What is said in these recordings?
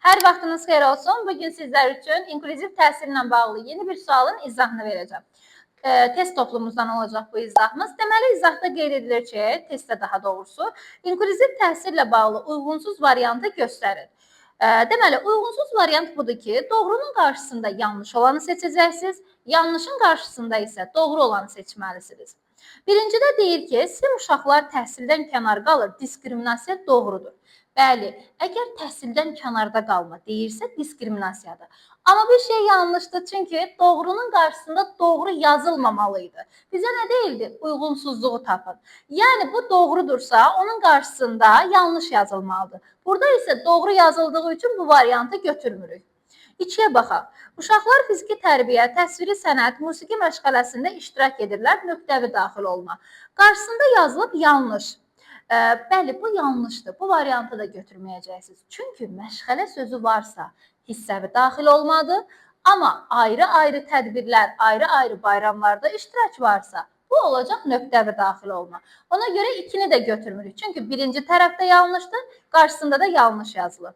Hər vaxtınız xeyir olsun. Bugün sizlər üçün inklüziv təhsillə bağlı yeni bir sualın izahını verəcəm. Test toplumumuzdan olacaq bu izahımız. Deməli, izahda qeyd edilir ki, testdə daha doğrusu, inklüziv təhsillə bağlı uyğunsuz variantı göstərir. Deməli, uyğunsuz variant budur ki, doğrunun qarşısında yanlış olanı seçəcəksiniz, yanlışın qarşısında isə doğru olanı seçməlisiniz. Birincidə deyir ki, sizin uşaqlar təhsildən kənar qalır, diskriminasiya doğrudur. Bəli, əgər təhsildən kənarda qalma deyirsə diskriminasiyadır. Amma bir şey yanlışdır, çünki doğrunun qarşısında doğru yazılmamalıydı. Bizə nə deyildi? Uyğunsuzluğu tapın. Yəni bu doğrudursa, onun qarşısında yanlış yazılmalıdır. Burada isə doğru yazıldığı üçün bu variantı götürmürük. 2-yə baxaq. Uşaqlar fiziki tərbiyə, təsviri sənət, musiqi məşğələsində iştirak edirlər, nöqtəvi daxil olma. Qarşısında yazılıb yanlış. Bəli, bu yanlışdır. Bu variantı da götürməyəcəksiniz. Çünki məşğələ sözü varsa hissəvi daxil olmalıdır. Amma ayrı-ayrı tədbirlər, ayrı-ayrı bayramlarda iştirak varsa bu olacaq nöqtəvi daxil olma. Ona görə 2-ni də götürmürük. Çünki birinci tərəfdə yanlışdır, qarşısında da yanlış yazılır.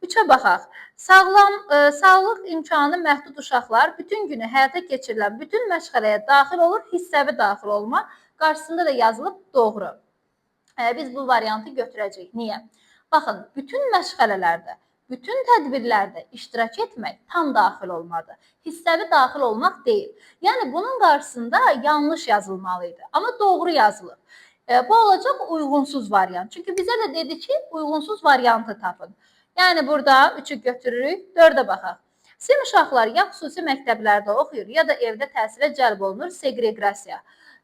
3-ə baxaq. Sağlıq imkanı məhdud uşaqlar bütün günü həyata keçirilən bütün məşğələyə daxil olur, hissəvi daxil olma. Qarşısında da yazılıb doğru. Biz bu variantı götürəcəyik. Niyə? Baxın, bütün məşğələlərdə, bütün tədbirlərdə iştirak etmək tam daxil olmalıdır. Hissəvi daxil olmaq deyil. Yəni, bunun qarşısında yanlış yazılmalıydı. Amma doğru yazılır. Bu olacaq uyğunsuz variant. Çünki bizə də dedi ki, uyğunsuz variantı tapın. Yəni, burada 3-ü götürürük, 4-ə baxaq. Sizin uşaqlar ya xüsusi məktəblərdə oxuyur, ya da evdə təhsilə cəlb olunur, seqreqrasiya.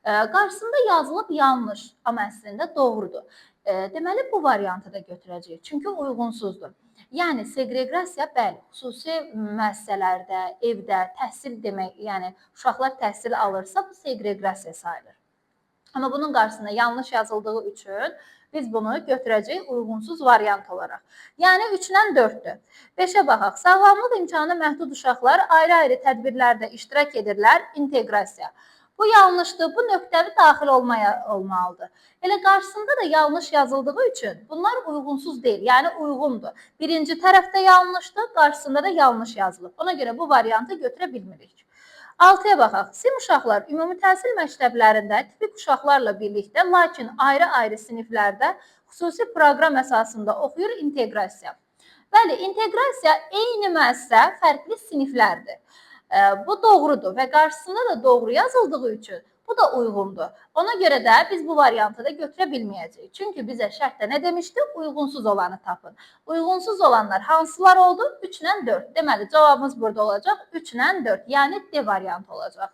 Qarşısında yazılıb yanlış, amma əslində doğrudur. Deməli, bu variantı da götürəcəyik, çünki uyğunsuzdur. Yəni, seqreqrasiya, bəli, xüsusi müəssisələrdə, evdə təhsil demək, yəni uşaqlar təhsil alırsa, bu seqreqrasiya sayılır. Amma bunun qarşısında yanlış yazıldığı üçün biz bunu götürəcəyik uyğunsuz variant olaraq. Yəni, 3-dən 4-dür. 5-ə baxaq. Sağlamlıq imkanı məhdud uşaqlar ayrı-ayrı tədbirlərdə iştirak edirlər, inteqrasiya. Bu yanlışdır, bu nöqtəvi daxil olmalıdır. Elə qarşısında da yanlış yazıldığı üçün bunlar uyğunsuz deyil, yəni uyğundur. Birinci tərəfdə yanlışdır, qarşısında da yanlış yazılıb. Ona görə bu variantı götürə bilmirik. 6-ya baxaq. Sizin uşaqlar ümumi təhsil məktəblərində tipik uşaqlarla birlikdə, lakin ayrı-ayrı siniflərdə xüsusi proqram əsasında oxuyur, inteqrasiya. Bəli, inteqrasiya eyni müəssisə, fərqli siniflərdir. Bu doğrudur və qarşısında da doğru yazıldığı üçün bu da uyğundur. Ona görə də biz bu variantı da götürə bilməyəcəyik. Çünki bizə şərtdə nə demişdi? Uyğunsuz olanı tapın. Uyğunsuz olanlar hansılar oldu? 3-dən 4. Deməli, cavabımız burada olacaq 3-dən 4. Yəni D variantı olacaq.